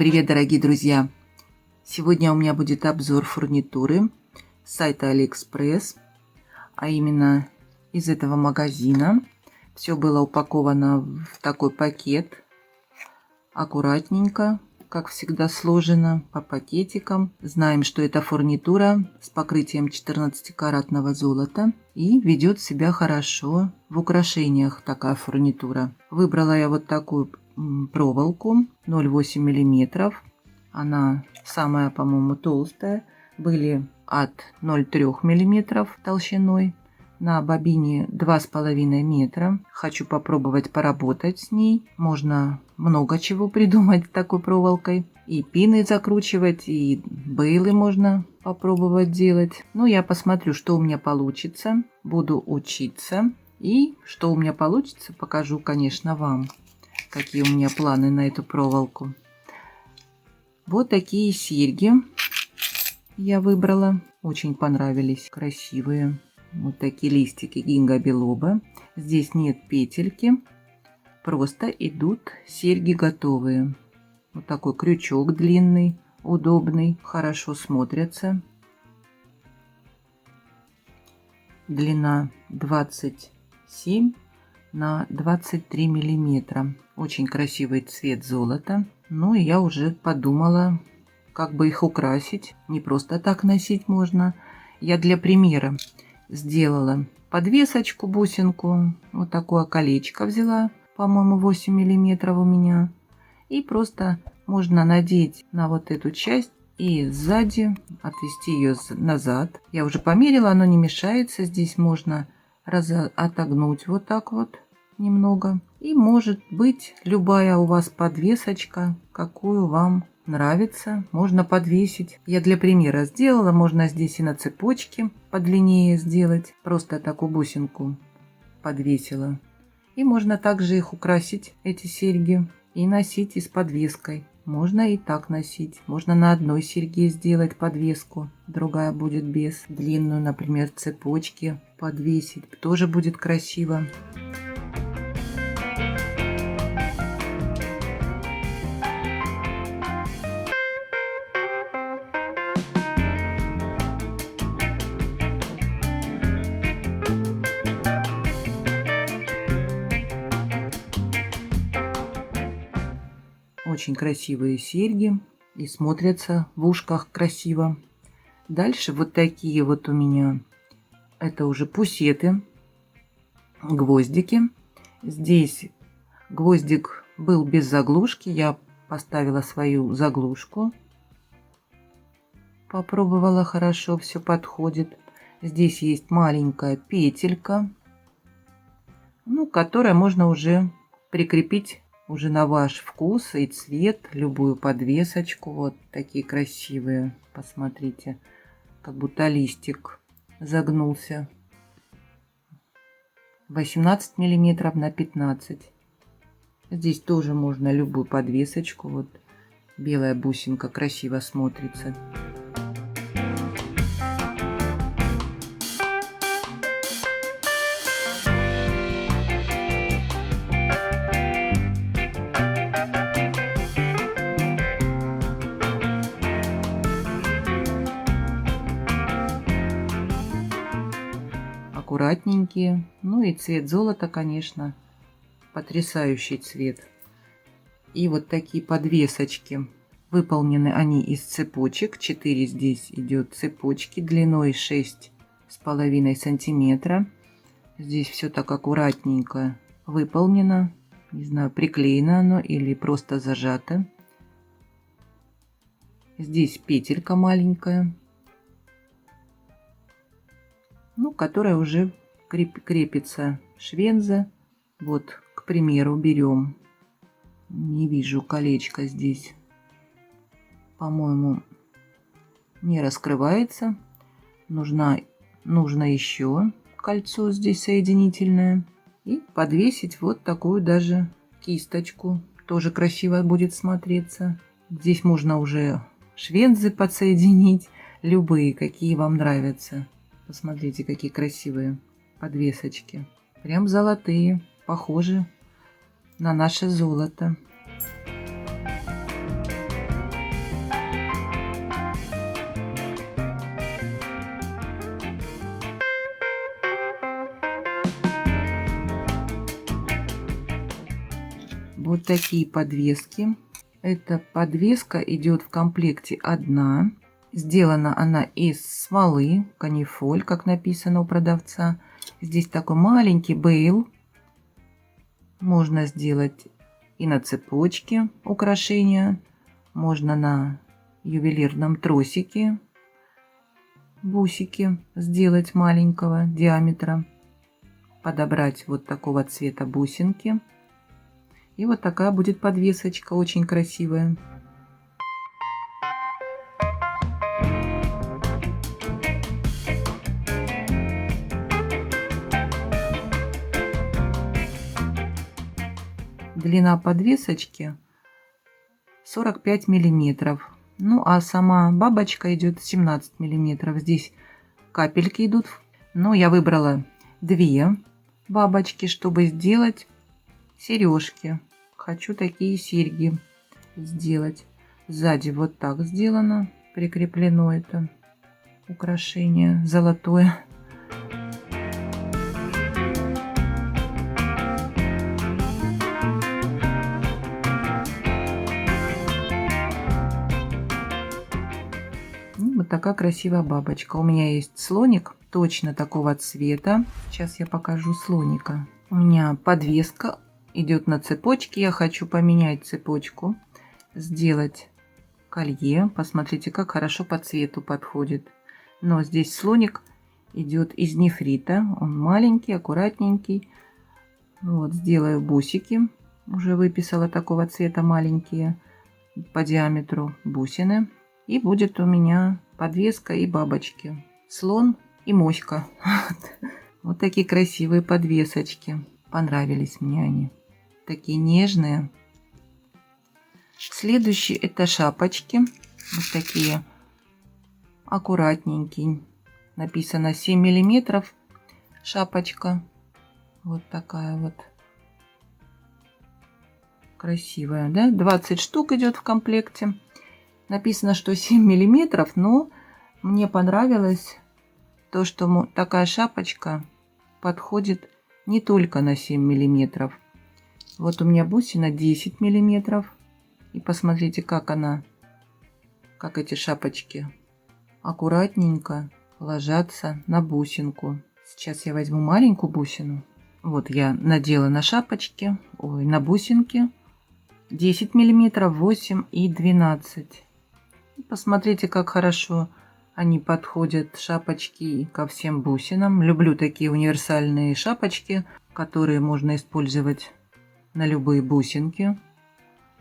Всем привет, дорогие друзья! Сегодня у меня будет обзор фурнитуры с сайта Алиэкспресс, а именно из этого магазина. Все было упаковано в такой пакет, аккуратненько, как всегда сложено по пакетикам. Знаем, что это фурнитура с покрытием 14-каратного золота и ведет себя хорошо в украшениях такая фурнитура. Выбрала я вот такую проволоку 0,8 мм. Она самая, по-моему, толстая. Были от 0,3 мм толщиной. На бобине 2,5 метра. Хочу попробовать поработать с ней. Можно много чего придумать с такой проволокой. И пины закручивать, и бейлы можно попробовать делать. Ну, я посмотрю, что у меня получится. Буду учиться. И что у меня получится, покажу, конечно, вам. Какие у меня планы на эту проволоку. Вот такие серьги я выбрала. Очень понравились. Красивые. Вот такие листики гинго билоба. Здесь нет петельки. Просто идут серьги готовые. Вот такой крючок длинный, удобный. Хорошо смотрятся. Длина 27 на 23 миллиметра. Очень красивый цвет золота. Ну и я уже подумала, как бы их украсить. Не просто так носить можно. Я для примера сделала подвесочку, бусинку. Вот такое колечко взяла. По-моему, 8 миллиметров у меня. И просто можно надеть на вот эту часть. И сзади отвести ее назад. Я уже померила, оно не мешается. Здесь можно отогнуть вот так вот немного. И может быть любая у вас подвесочка, какую вам нравится, можно подвесить. Я для примера сделала, можно здесь и на цепочке подлиннее сделать. Просто такую бусинку подвесила. И можно также их украсить, эти серьги, и носить и с подвеской. Можно и так носить. Можно на одной серьге сделать подвеску, другая будет без. Длинную, например, цепочки подвесить. Тоже будет красиво. Очень красивые серьги и смотрятся в ушках красиво. Дальше вот такие вот у меня, это уже пусеты, гвоздики. Здесь гвоздик был без заглушки, я поставила свою заглушку. Попробовала, хорошо все подходит. Здесь есть маленькая петелька, ну, которая можно уже прикрепить уже на ваш вкус и цвет, любую подвесочку. Вот такие красивые, посмотрите, как будто листик загнулся. 18 миллиметров на 15. Здесь тоже можно любую подвесочку. Вот белая бусинка красиво смотрится. Аккуратненькие. Ну и цвет золота, конечно, потрясающий цвет. И вот такие подвесочки. Выполнены они из цепочек. 4 здесь идет цепочки длиной 6,5 сантиметра. Здесь все так аккуратненько выполнено. Не знаю, приклеено оно или просто зажато. Здесь петелька маленькая, ну, которая уже крепится швенза. Вот, к примеру, берем. Не вижу колечко здесь. По-моему, не раскрывается. Нужно еще кольцо здесь соединительное. И подвесить вот такую даже кисточку. Тоже красиво будет смотреться. Здесь можно уже швензы подсоединить. Любые, какие вам нравятся. Посмотрите, какие красивые подвесочки. Прям золотые. Похожи на наше золото. вот такие подвески. Эта подвеска идет в комплекте одна. Сделана она из смолы, канифоль, как написано у продавца. Здесь такой маленький бейл. Можно сделать и на цепочке украшения. Можно на ювелирном тросике бусики сделать маленького диаметра. Подобрать вот такого цвета бусинки. И вот такая будет подвесочка, очень красивая. Длина подвесочки 45 миллиметров. Ну а сама бабочка идет 17 миллиметров. Здесь капельки идут. Но я выбрала 2 бабочки, чтобы сделать сережки. Хочу такие серьги сделать. Сзади вот так сделано. Прикреплено это украшение золотое. Вот такая красивая бабочка. У меня есть слоник точно такого цвета. Сейчас я покажу слоника. У меня подвеска идет на цепочке. Я хочу поменять цепочку, сделать колье. Посмотрите, как хорошо по цвету подходит. Но здесь слоник идет из нефрита. Он маленький, аккуратненький. Вот, сделаю бусики. Уже выписала такого цвета маленькие по диаметру бусины. И будет у меня подвеска и бабочки. Слон и моська. Вот такие красивые подвесочки. Понравились мне они. Такие нежные. Следующие это шапочки. Вот такие аккуратненькие. Написано 7 миллиметров. Шапочка. Вот такая вот. Красивая, да? 20 штук идет в комплекте. Написано, что 7 миллиметров, но мне понравилось то, что такая шапочка подходит не только на 7 миллиметров. Вот у меня бусина 10 миллиметров. И посмотрите, как она, как эти шапочки аккуратненько ложатся на бусинку. Сейчас я возьму маленькую бусину. Вот я надела на шапочки, на бусинки 10 миллиметров, 8 и 12. Посмотрите, как хорошо они подходят, шапочки, ко всем бусинам. Люблю такие универсальные шапочки, которые можно использовать на любые бусинки.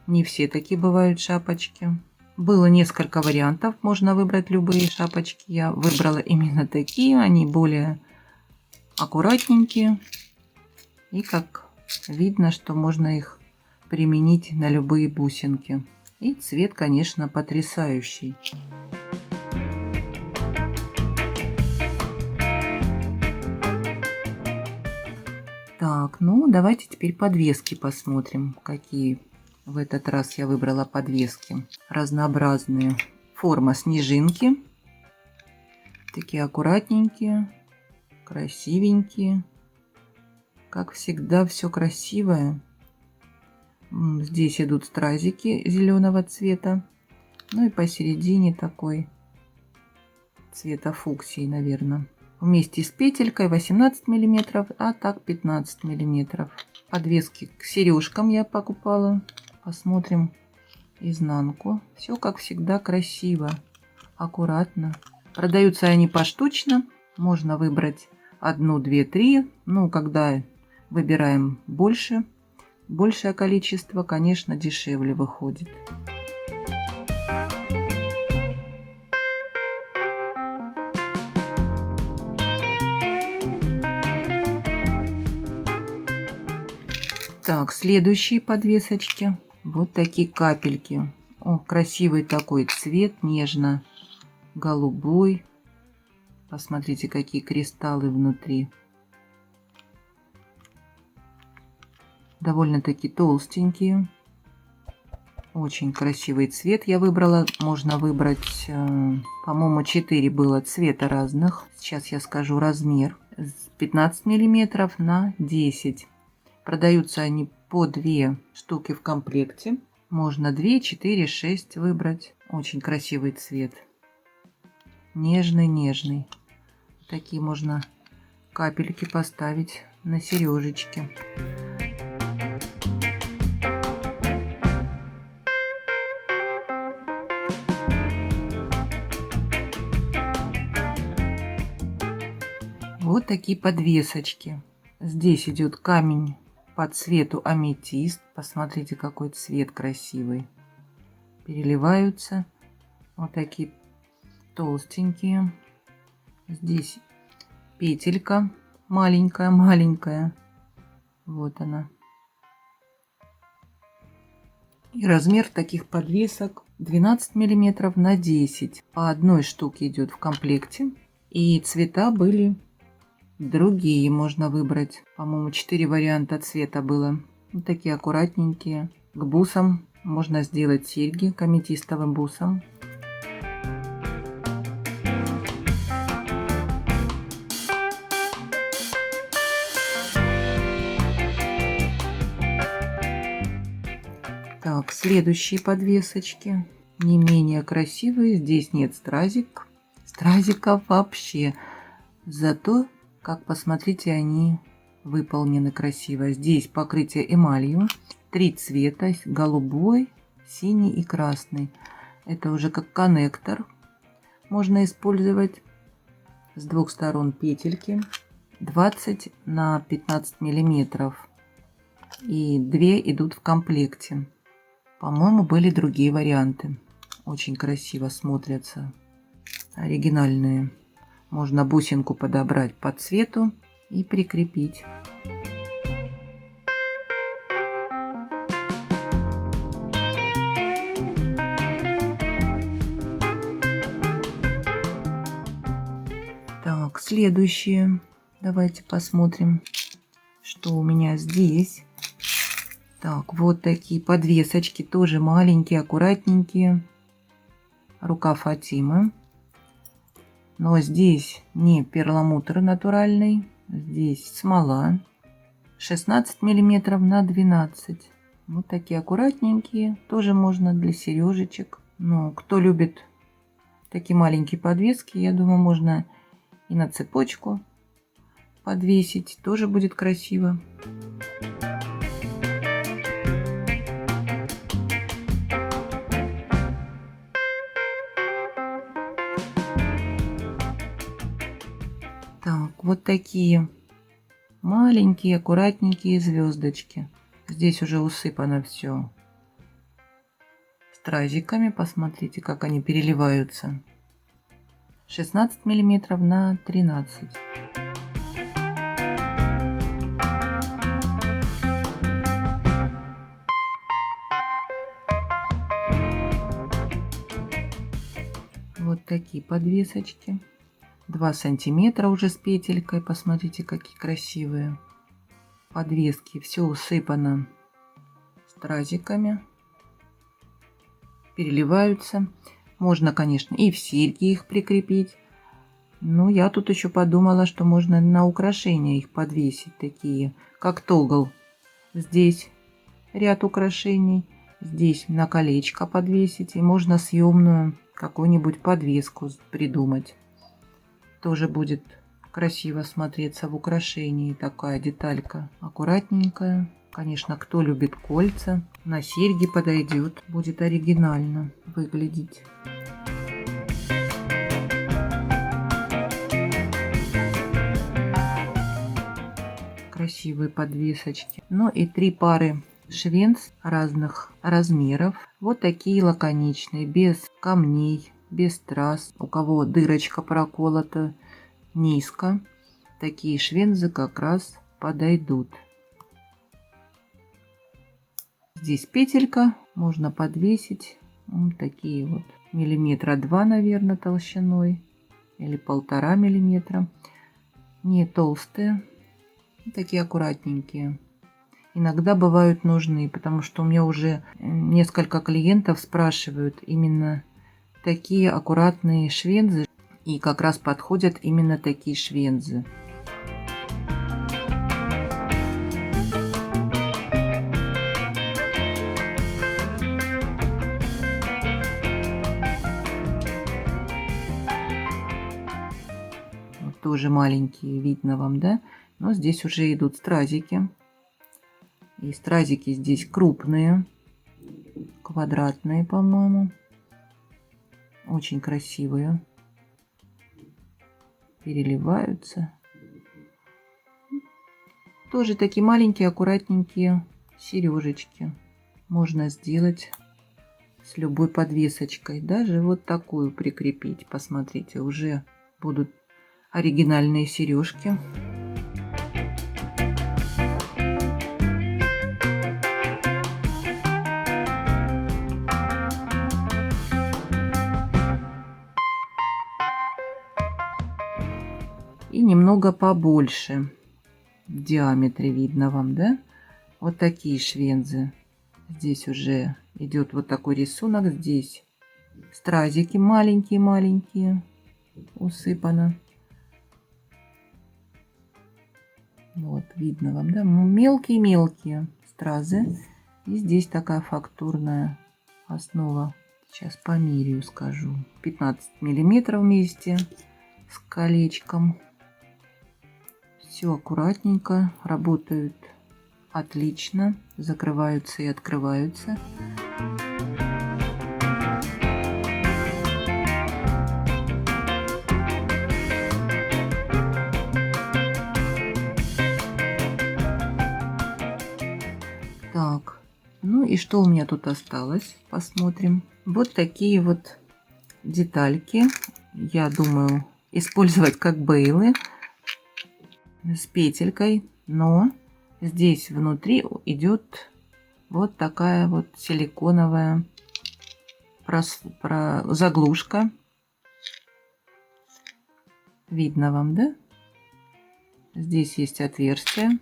Не все такие бывают шапочки. Было несколько вариантов, можно выбрать любые шапочки. Я выбрала именно такие, они более аккуратненькие. И как видно, что можно их применить на любые бусинки. И цвет, конечно, потрясающий. Так, ну давайте теперь подвески посмотрим, какие в этот раз я выбрала подвески. Разнообразные. Форма снежинки. Такие аккуратненькие, красивенькие. Как всегда, все красивое. Здесь идут стразики зеленого цвета. Ну и посередине такой цвета фуксии, наверное. Вместе с петелькой 18 миллиметров, а так 15 миллиметров. Подвески к сережкам я покупала. Посмотрим изнанку. Все как всегда красиво, аккуратно. Продаются они поштучно. Можно выбрать 1, 2, 3. Ну, когда выбираем большее количество, конечно, дешевле выходит. Так, следующие подвесочки. Вот такие капельки. О, красивый такой цвет, нежно-голубой. Посмотрите, какие кристаллы внутри. Довольно-таки толстенькие. Очень красивый цвет я выбрала. Можно выбрать, по-моему, 4 было цвета разных. Сейчас я скажу размер. С 15 миллиметров на 10. Продаются они по 2 штуки в комплекте. Можно 2, 4, 6 выбрать. Очень красивый цвет. Нежный. Такие можно капельки поставить на сережечки. Вот такие подвесочки. Здесь идет камень по цвету аметист. Посмотрите, какой цвет красивый. Переливаются. Вот такие толстенькие. Здесь петелька маленькая. Вот она. И размер таких подвесок 12 миллиметров на 10. По одной штуке идет в комплекте. И цвета были другие, можно выбрать. По-моему, 4 варианта цвета было. Вот такие аккуратненькие. К бусам можно сделать серьги к аметистовым бусам. Так, следующие подвесочки. Не менее красивые. Здесь нет стразиков вообще. Зато, как посмотрите, они выполнены красиво. Здесь покрытие эмалью. 3 цвета. Голубой, синий и красный. Это уже как коннектор. Можно использовать. С 2 сторон петельки. 20 на 15 миллиметров. И 2 идут в комплекте. По-моему, были другие варианты. Очень красиво смотрятся. Оригинальные. Можно бусинку подобрать по цвету и прикрепить. Так, следующие. Давайте посмотрим, что у меня здесь. Так, вот такие подвесочки, тоже маленькие, аккуратненькие. Рука Фатимы. Но здесь не перламутр натуральный, здесь смола. 16 миллиметров на 12. Вот такие аккуратненькие, тоже можно для сережечек. Но кто любит такие маленькие подвески, я думаю, можно и на цепочку подвесить, тоже будет красиво. Так, вот такие маленькие, аккуратненькие звездочки. Здесь уже усыпано все стразиками. Посмотрите, как они переливаются. 16 миллиметров на 13. Вот такие подвесочки. 2 сантиметра уже с петелькой. Посмотрите, какие красивые подвески. Все усыпано стразиками. Переливаются. Можно, конечно, и в серьги их прикрепить. Но я тут еще подумала, что можно на украшения их подвесить. Такие, как тогл. Здесь ряд украшений. Здесь на колечко подвесить. И можно съемную какую-нибудь подвеску придумать. Тоже будет красиво смотреться в украшении. Такая деталька аккуратненькая. Конечно, кто любит кольца, на серьги подойдет. Будет оригинально выглядеть. Красивые подвесочки. Ну и 3 пары швенц разных размеров. Вот такие лаконичные, без камней. Без страз. У кого дырочка проколота низко, такие швензы как раз подойдут. Здесь петелька, можно подвесить. Вот такие вот 2 миллиметра, наверное, толщиной. Или 1,5 миллиметра. Не толстые. Такие аккуратненькие. Иногда бывают нужны, потому что у меня уже несколько клиентов спрашивают именно такие аккуратные швензы, и как раз подходят именно такие швензы. Вот тоже маленькие, видно вам, да? Но здесь уже идут стразики. И стразики здесь крупные, квадратные, по-моему. Очень красивые. Переливаются. Тоже такие маленькие, аккуратненькие сережечки. Можно сделать с любой подвесочкой. Даже вот такую прикрепить. Посмотрите, уже будут оригинальные сережки. И немного побольше в диаметре, видно вам, да? Вот такие швензы. Здесь уже идет вот такой рисунок. Здесь стразики маленькие-маленькие усыпано. Вот, видно вам, да? Мелкие-мелкие стразы. И здесь такая фактурная основа. Сейчас померяю, скажу. 15 миллиметров вместе с колечком. Все аккуратненько, работают отлично, закрываются и открываются. Так, ну и что у меня тут осталось? Посмотрим. Вот такие вот детальки. Я думаю использовать как бейлы с петелькой, но здесь внутри идет вот такая вот силиконовая заглушка. Видно вам, да? Здесь есть отверстие.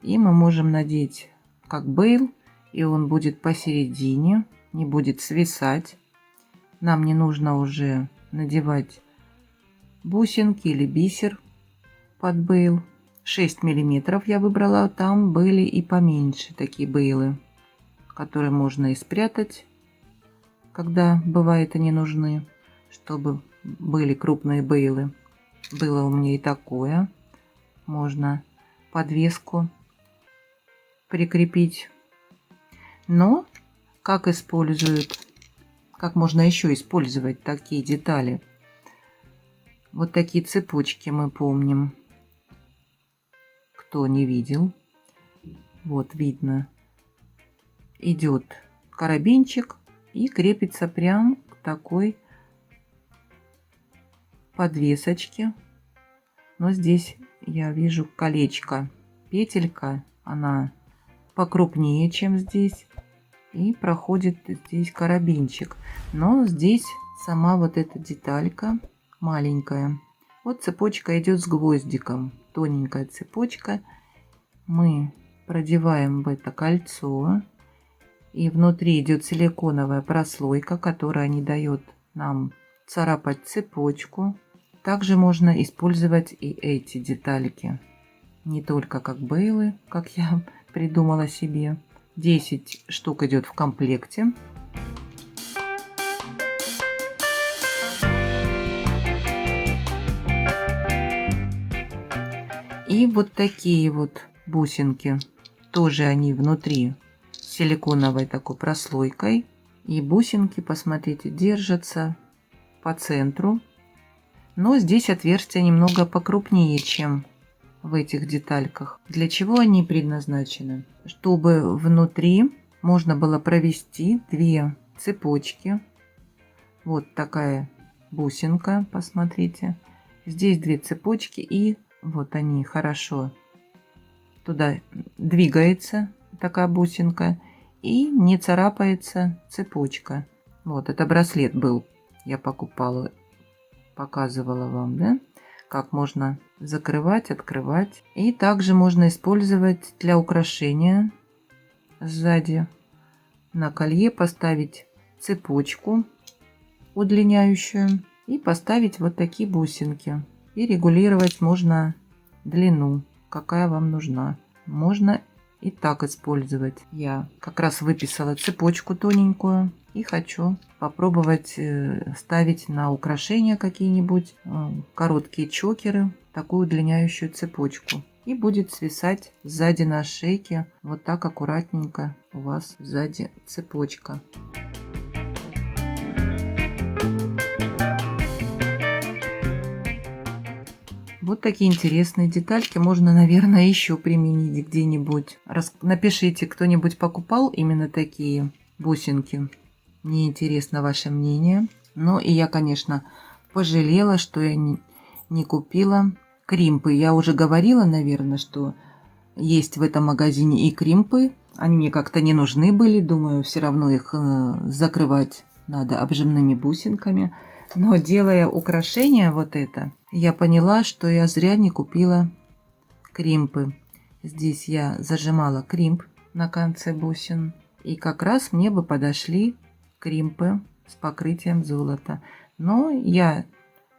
И мы можем надеть как бейл, и он будет посередине, не будет свисать. Нам не нужно уже надевать бусинки или бисер под бейл. 6 миллиметров я выбрала, там были и поменьше такие бейлы, которые можно и спрятать, когда бывает они нужны, чтобы были крупные бейлы. Было у меня и такое. Можно подвеску прикрепить. Но как можно еще использовать такие детали? Вот такие цепочки мы помним. Кто не видел, вот видно, идет карабинчик и крепится прям к такой подвесочке. Но здесь я вижу колечко, петелька, она покрупнее, чем здесь, и проходит здесь карабинчик. Но здесь сама вот эта деталька маленькая. Вот цепочка идет с гвоздиком, тоненькая цепочка. Мы продеваем в это кольцо, и внутри идет силиконовая прослойка, которая не дает нам царапать цепочку. Также можно использовать и эти детальки, не только как бейлы, как я придумала себе. 10 штук идет в комплекте. И вот такие вот бусинки, тоже они внутри с силиконовой такой прослойкой. И бусинки, посмотрите, держатся по центру. Но здесь отверстия немного покрупнее, чем в этих детальках. Для чего они предназначены? Чтобы внутри можно было провести 2 цепочки. Вот такая бусинка, посмотрите. Здесь 2 цепочки, и вот они хорошо туда двигается, такая бусинка, и не царапается цепочка. Вот это браслет был, я покупала, показывала вам, да, как можно закрывать, открывать. И также можно использовать для украшения сзади на колье, поставить цепочку удлиняющую и поставить вот такие бусинки. И регулировать можно длину, какая вам нужна. Можно и так использовать. Я как раз выписала цепочку тоненькую. И хочу попробовать ставить на украшения какие-нибудь короткие чокеры, такую удлиняющую цепочку. И будет свисать сзади на шейке вот так аккуратненько у вас сзади цепочка. Вот такие интересные детальки можно, наверное, еще применить где-нибудь. Напишите, кто-нибудь покупал именно такие бусинки. Мне интересно ваше мнение. Ну и я, конечно, пожалела, что я не купила кримпы. Я уже говорила, наверное, что есть в этом магазине и кримпы. Они мне как-то не нужны были. Думаю, все равно их закрывать надо обжимными бусинками. Но делая украшение вот это, я поняла, что я зря не купила кримпы. Здесь я зажимала кримп на конце бусин. И как раз мне бы подошли кримпы с покрытием золота. Но я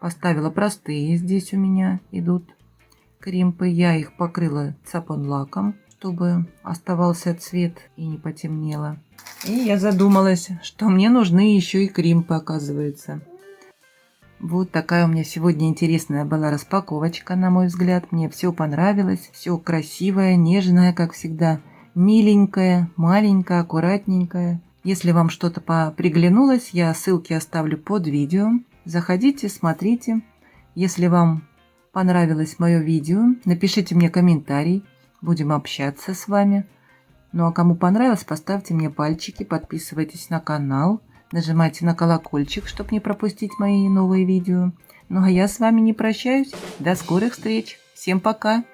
поставила простые. Здесь у меня идут кримпы. Я их покрыла цапон-лаком, чтобы оставался цвет и не потемнело. И я задумалась, что мне нужны еще и кримпы, оказывается. Вот такая у меня сегодня интересная была распаковочка, на мой взгляд. Мне все понравилось. Все красивое, нежное, как всегда. Миленькое, маленькое, аккуратненькое. Если вам что-то приглянулось, я ссылки оставлю под видео. Заходите, смотрите. Если вам понравилось мое видео, напишите мне комментарий. Будем общаться с вами. Ну а кому понравилось, поставьте мне пальчики, подписывайтесь на канал. Нажимайте на колокольчик, чтобы не пропустить мои новые видео. Ну а я с вами не прощаюсь. До скорых встреч. Всем пока.